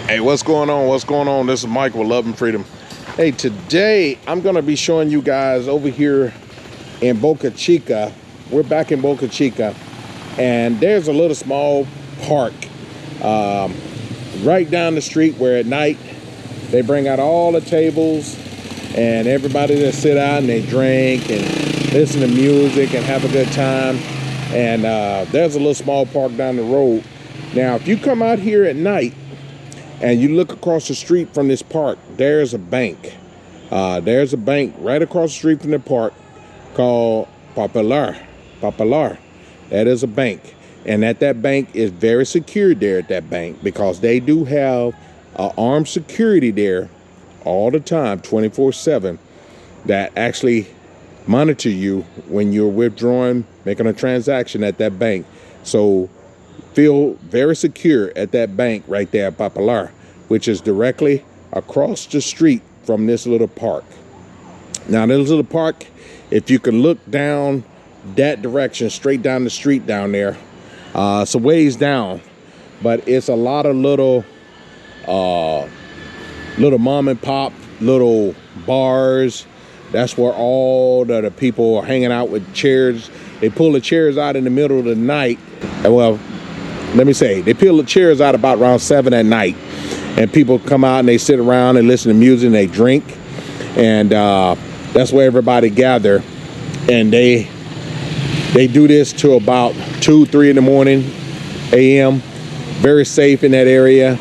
Hey, what's going on? What's going on? This is Mike with Love and Freedom. Hey, today I'm going to be showing you guys over here in Boca Chica. We're back in Boca Chica, and there's a little small park right down the street where at night they bring out all the tables and everybody just sit out and they drink and listen to music and have a good time. And there's a little small park down the road. Now, if you come out here at night and you look across the street from this park, there's a bank. There's a bank right across the street from the park called Popular. That is a bank. And at that bank is very secure there at that bank, because they do have armed security there all the time, 24/7, that actually monitor you when you're withdrawing, making a transaction at that bank. So feel very secure at that bank right there at Popular, which is directly across the street from this little park. Now, this little park, if you can look down that direction, straight down the street down there, it's a ways down, but it's a lot of little mom and pop, little bars. That's where all the people are hanging out with chairs. They pull the chairs out in the middle of the night. Well, let me say, they pull the chairs out about around 7 at night, and people come out and they sit around and listen to music and they drink, and that's where everybody gather, and they do this till about 2-3 in the morning a.m. Very safe in that area.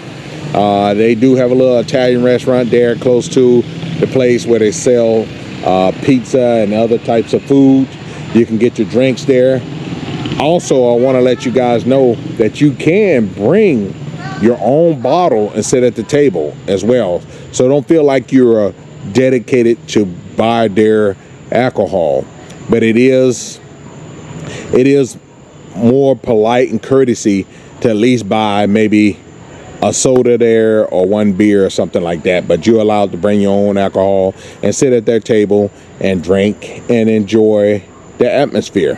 They do have a little Italian restaurant there close to the place where they sell pizza and other types of food. You can get your drinks there. Also, I want to let you guys know that you can bring your own bottle and sit at the table as well. So don't feel like you're dedicated to buy their alcohol. But it is more polite and courtesy to at least buy maybe a soda there or one beer or something like that. But you're allowed to bring your own alcohol and sit at their table and drink and enjoy the atmosphere.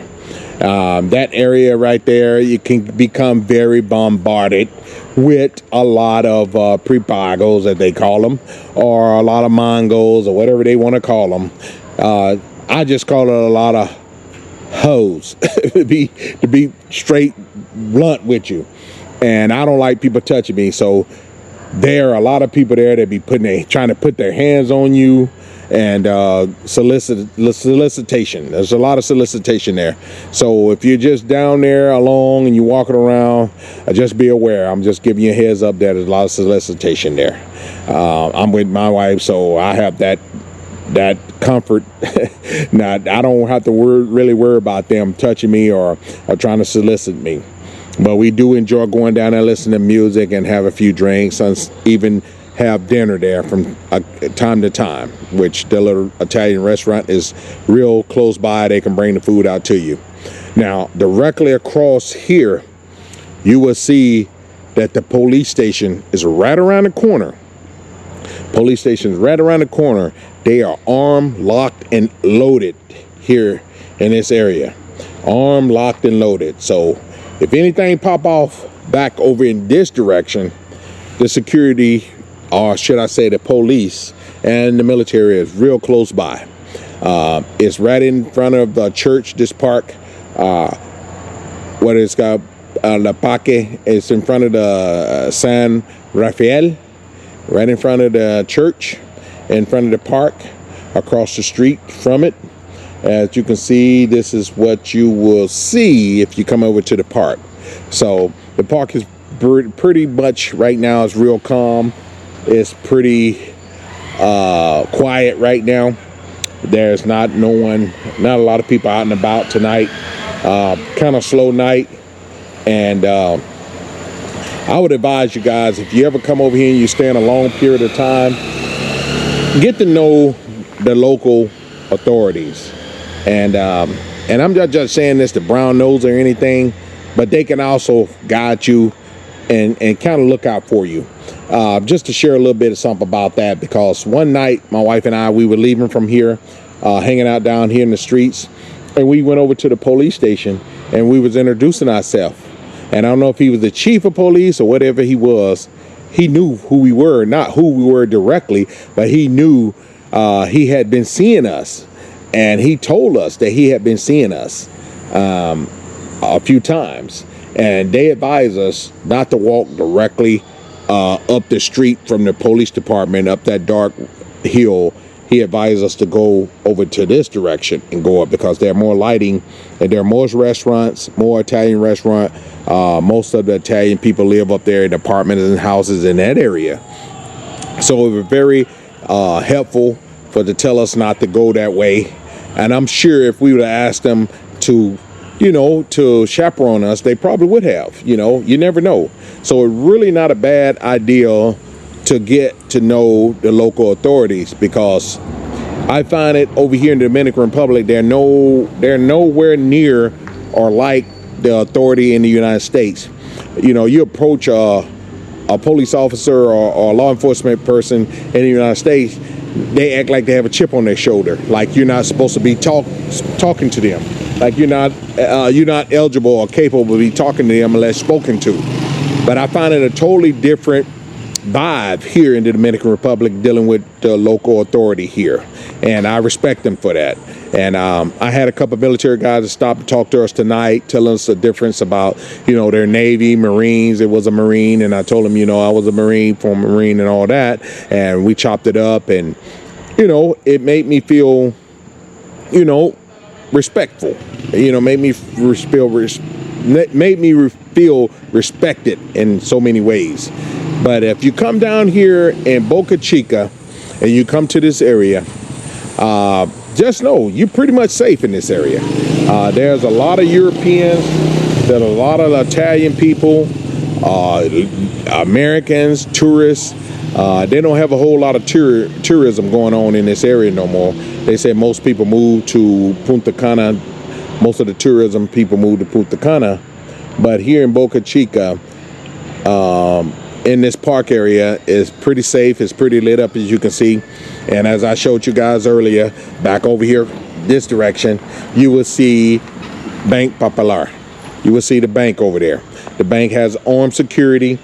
That area right there, you can become very bombarded with a lot of prepagos, as they call them, or a lot of Mongols, or whatever they want to call them. I just call it a lot of hoes, to be straight blunt with you. And I don't like people touching me, so there are a lot of people there that be trying to put their hands on you, and solicitation. There's a lot of solicitation there. So if you're just down there alone and you're walking around, just be aware. I'm just giving you a heads up that there's a lot of solicitation there. I'm with my wife, so I have that comfort. Now, I don't have to really worry about them touching me or trying to solicit me. But we do enjoy going down there, listening to music, and have a few drinks, and even have dinner there from time to time, which the little Italian restaurant is real close by. They can bring the food out to you. Now, directly across here, you will see that the police station is right around the corner. Police station is right around the corner. They are armed, locked, and loaded here in this area. Armed, locked, and loaded. So if anything pop off back over in this direction, the security, or should I say the police and the military, is real close by. It's right in front of the church, this park, what it's called, La Paque. It's in front of the San Rafael, right in front of the church, in front of the park, across the street from it. As you can see, this is what you will see if you come over to the park. So the park is pretty much right now is real calm. It's pretty quiet right now. There's not a lot of people out and about tonight. Kind of slow night. And I would advise you guys, if you ever come over here and you stay in a long period of time, get to know the local authorities. And I'm not just saying this to brown nose or anything, but they can also guide you and kind of look out for you. Just to share a little bit of something about that, because one night my wife and I, we were leaving from here, hanging out down here in the streets, and we went over to the police station and we was introducing ourselves. And I don't know if he was the chief of police or whatever he was. He knew who we were, not who we were directly, but he knew he had been seeing us. And he told us that he had been seeing us a few times. And they advised us not to walk directly up the street from the police department, up that dark hill. He advised us to go over to this direction and go up because there are more lighting and there are more restaurants, more Italian restaurant. Most of the Italian people live up there in apartments and houses in that area. So it was very helpful to tell us not to go that way. And I'm sure if we would have asked them to, to chaperone us, they probably would have. You never know. So it's really not a bad idea to get to know the local authorities, because I find it over here in the Dominican Republic, they're nowhere near or like the authority in the United States. You approach a police officer or a law enforcement person in the United States, they act like they have a chip on their shoulder, like you're not supposed to be talking to them, like you're not eligible or capable of be talking to them unless spoken to. But I find it a totally different vibe here in the Dominican Republic dealing with the local authority here, and I respect them for that. And I had a couple of military guys that stopped and talked to us tonight, telling us the difference about their Navy, Marines. It was a Marine, and I told them I was a Marine, former Marine, and all that, and we chopped it up, and it made me feel respectful. Made me feel respected in so many ways. But if you come down here in Boca Chica and you come to this area, just know you're pretty much safe in this area. There's a lot of Europeans, there's a lot of Italian people, Americans, tourists. They don't have a whole lot of tourism going on in this area no more. They say most people move to Punta Cana. Most of the tourism people move to Punta Cana. But here in Boca Chica, in this park area, is pretty safe. It's pretty lit up, as you can see. And as I showed you guys earlier, back over here, this direction, you will see Bank Popular. You will see the bank over there. The bank has armed security.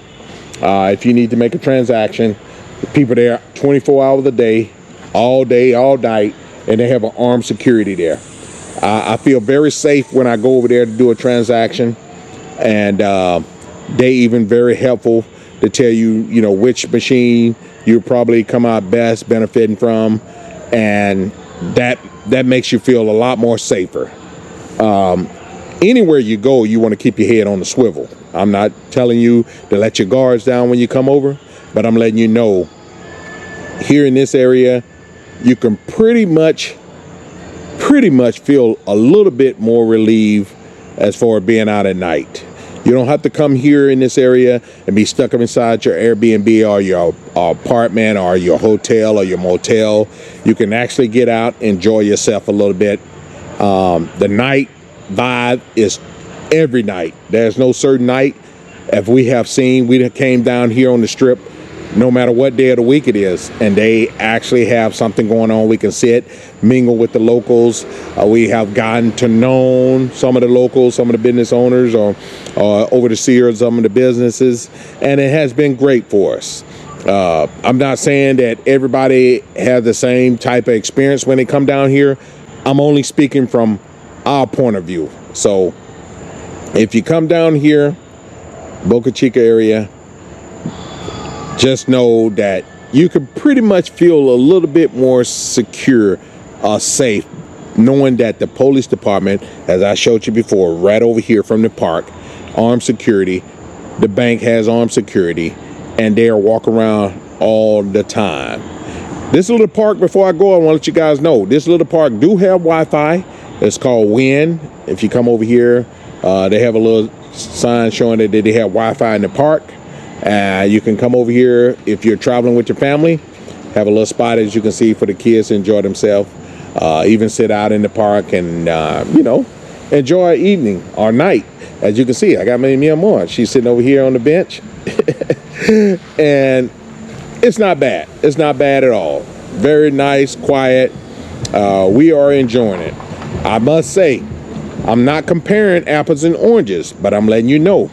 If you need to make a transaction, the people there 24 hours a day, all night, and they have an armed security there. I feel very safe when I go over there to do a transaction, and they even very helpful to tell you, which machine you probably come out best benefiting from, and that makes you feel a lot more safer. Anywhere you go, you want to keep your head on the swivel. I'm not telling you to let your guards down when you come over, but I'm letting you know here in this area, you can pretty much feel a little bit more relieved as far as being out at night. You don't have to come here in this area and be stuck up inside your Airbnb or your apartment or your hotel or your motel. You can actually get out, enjoy yourself a little bit. The night vibe is every night. There's no certain night. If we came down here on the strip, no matter what day of the week it is, and they actually have something going on, we can sit, mingle with the locals. We have gotten to know some of the locals, some of the business owners, or overseers of some of the businesses, and it has been great for us. I'm not saying that everybody has the same type of experience when they come down here. I'm only speaking from our point of view. So if you come down here, Boca Chica area, just know that you can pretty much feel a little bit more secure, safe, knowing that the police department, as I showed you before, right over here from the park, armed security, the bank has armed security, and they are walking around all the time. This little park, before I go, I want to let you guys know, this little park do have Wi-Fi. It's called WIN. If you come over here, they have a little sign showing that they have Wi-Fi in the park. You can come over here if you're traveling with your family, have a little spot, as you can see, for the kids to enjoy themselves, even sit out in the park and, enjoy evening or night. As you can see, I got mi amor. She's sitting over here on the bench. And it's not bad. It's not bad at all. Very nice, quiet. We are enjoying it. I must say, I'm not comparing apples and oranges, but I'm letting you know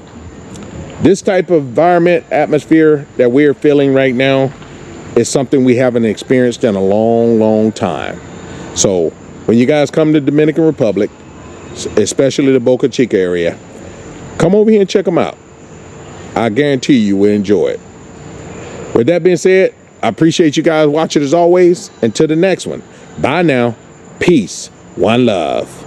This type of environment, atmosphere that we're feeling right now is something we haven't experienced in a long time. So when you guys come to Dominican Republic, especially the Boca Chica area, come over here and check them out. I guarantee you will enjoy it. With that being said, I appreciate you guys watching as always. Until the next one. Bye now. Peace. One love.